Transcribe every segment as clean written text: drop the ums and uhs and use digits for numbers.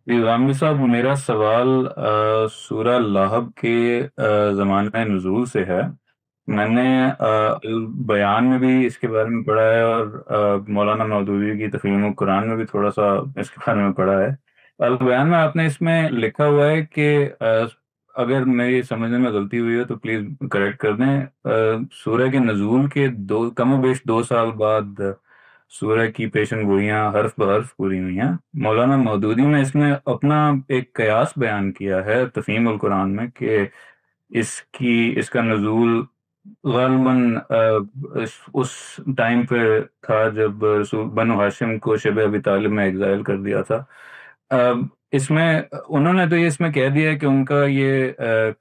جی غامدی صاحب، میرا سوال سورہ لاہب کے زمانہ نزول سے ہے۔ میں نے بیان میں بھی اس کے بارے میں پڑھا ہے، اور مولانا مودودی کی تفہیم القرآن میں بھی تھوڑا سا اس کے بارے میں پڑھا ہے۔ البیان میں آپ نے اس میں لکھا ہوا ہے کہ اگر میری سمجھنے میں غلطی ہوئی ہے تو پلیز کریکٹ کر دیں۔ سورہ کے نزول کے کم و بیش 2 سال بعد سورہ کی پیشن گوئیاں حرف بحرف پوری ہوئی ہیں۔ مولانا مودودی نے اس میں اپنا ایک قیاس بیان کیا ہے تفہیم القرآن میں کہ اس کا نزول غالباً اس ٹائم پہ تھا جب بنو ہاشم کو شبہ ابی طالب میں ایگزائل کر دیا تھا۔ اس میں انہوں نے تو یہ اس میں کہہ دیا کہ ان کا یہ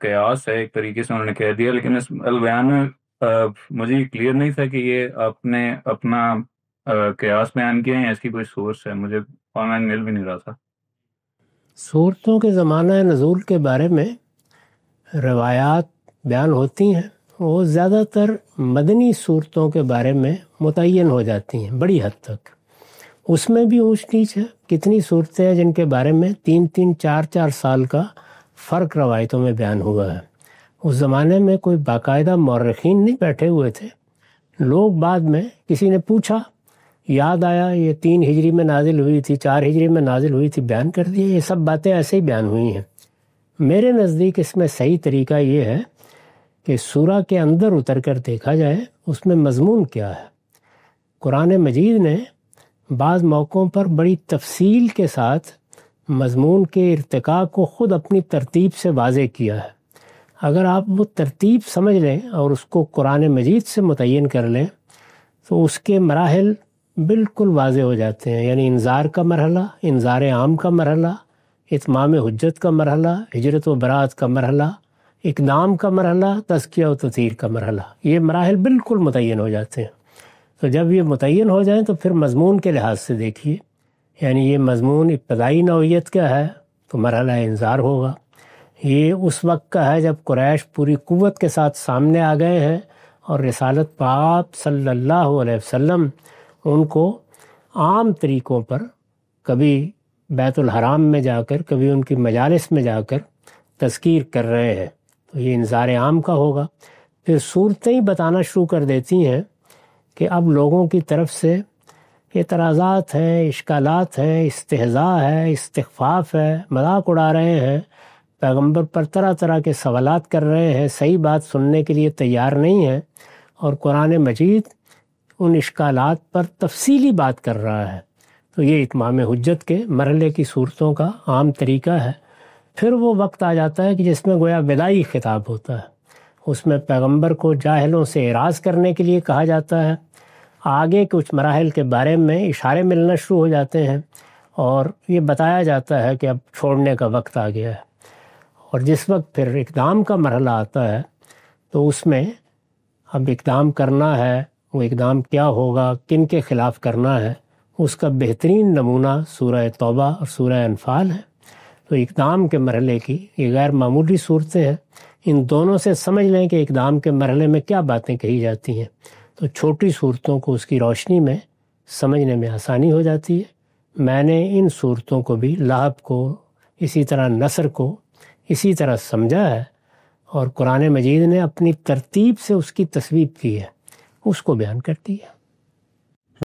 قیاس ہے، ایک طریقے سے انہوں نے کہہ دیا، لیکن اس البیان میں مجھے کلیئر نہیں تھا کہ یہ آپ نے اپنا قیاس بیان کیا ہے یا اس کی کوئی سورس ہے، مجھے آن لائن مل بھی نہیں رہا تھا۔ صورتوں کے زمانہ نزول کے بارے میں روایات بیان ہوتی ہیں، وہ زیادہ تر مدنی صورتوں کے بارے میں متعین ہو جاتی ہیں بڑی حد تک۔ اس میں بھی اونچ نیچ ہے، کتنی صورتیں ہیں جن کے بارے میں 3-4 سال کا فرق روایتوں میں بیان ہوا ہے۔ اس زمانے میں کوئی باقاعدہ مورخین نہیں بیٹھے ہوئے تھے، لوگ بعد میں کسی نے پوچھا، یاد آیا یہ 3 ہجری میں نازل ہوئی تھی، 4 ہجری میں نازل ہوئی تھی، بیان کر دیا۔ یہ سب باتیں ایسے ہی بیان ہوئی ہیں۔ میرے نزدیک اس میں صحیح طریقہ یہ ہے کہ سورہ کے اندر اتر کر دیکھا جائے اس میں مضمون کیا ہے۔ قرآن مجید نے بعض موقعوں پر بڑی تفصیل کے ساتھ مضمون کے ارتقاء کو خود اپنی ترتیب سے واضح کیا ہے۔ اگر آپ وہ ترتیب سمجھ لیں اور اس کو قرآن مجید سے متعین کر لیں تو اس کے مراحل بالکل واضح ہو جاتے ہیں، یعنی انذار کا مرحلہ، انذار عام کا مرحلہ، اتمام حجت کا مرحلہ، ہجرت و برات کا مرحلہ، اقدام کا مرحلہ، تزکیہ و تطہیر کا مرحلہ، یہ مراحل بالکل متعین ہو جاتے ہیں۔ تو جب یہ متعین ہو جائیں تو پھر مضمون کے لحاظ سے دیکھیے، یعنی یہ مضمون ابتدائی نوعیت کا ہے تو مرحلہ انذار ہوگا۔ یہ اس وقت کا ہے جب قریش پوری قوت کے ساتھ سامنے آ گئے ہیں اور رسالت پاک صلی اللہ علیہ وسلم ان کو عام طریقوں پر کبھی بیت الحرام میں جا کر، کبھی ان کی مجالس میں جا کر تذکیر کر رہے ہیں، تو یہ انذار عام کا ہوگا۔ پھر صورتیں ہی بتانا شروع کر دیتی ہیں کہ اب لوگوں کی طرف سے اعتراضات ہیں، اشکالات ہیں، استہزاء ہے، استخفاف ہے، مذاق اڑا رہے ہیں، پیغمبر پر طرح طرح کے سوالات کر رہے ہیں، صحیح بات سننے کے لیے تیار نہیں ہے، اور قرآن مجید ان اشکالات پر تفصیلی بات کر رہا ہے۔ تو یہ اتمام حجت کے مرحلے کی صورتوں کا عام طریقہ ہے۔ پھر وہ وقت آ جاتا ہے کہ جس میں گویا وداعی خطاب ہوتا ہے، اس میں پیغمبر کو جاہلوں سے اعراض کرنے کے لیے کہا جاتا ہے، آگے کچھ مراحل کے بارے میں اشارے ملنا شروع ہو جاتے ہیں، اور یہ بتایا جاتا ہے کہ اب چھوڑنے کا وقت آ گیا ہے۔ اور جس وقت پھر اقدام کا مرحلہ آتا ہے تو اس میں اب اقدام کرنا ہے، وہ اقدام کیا ہوگا، کن کے خلاف کرنا ہے، اس کا بہترین نمونہ سورہ توبہ اور سورہ انفال ہے۔ تو اقدام کے مرحلے کی یہ غیر معمولی صورتیں ہیں۔ ان دونوں سے سمجھ لیں کہ اقدام کے مرحلے میں کیا باتیں کہی جاتی ہیں، تو چھوٹی صورتوں کو اس کی روشنی میں سمجھنے میں آسانی ہو جاتی ہے۔ میں نے ان صورتوں کو بھی، لہب کو، اسی طرح نصر کو اسی طرح سمجھا ہے، اور قرآن مجید نے اپنی ترتیب سے اس کی تصویب کی ہے، اس کو بیان کرتی ہے۔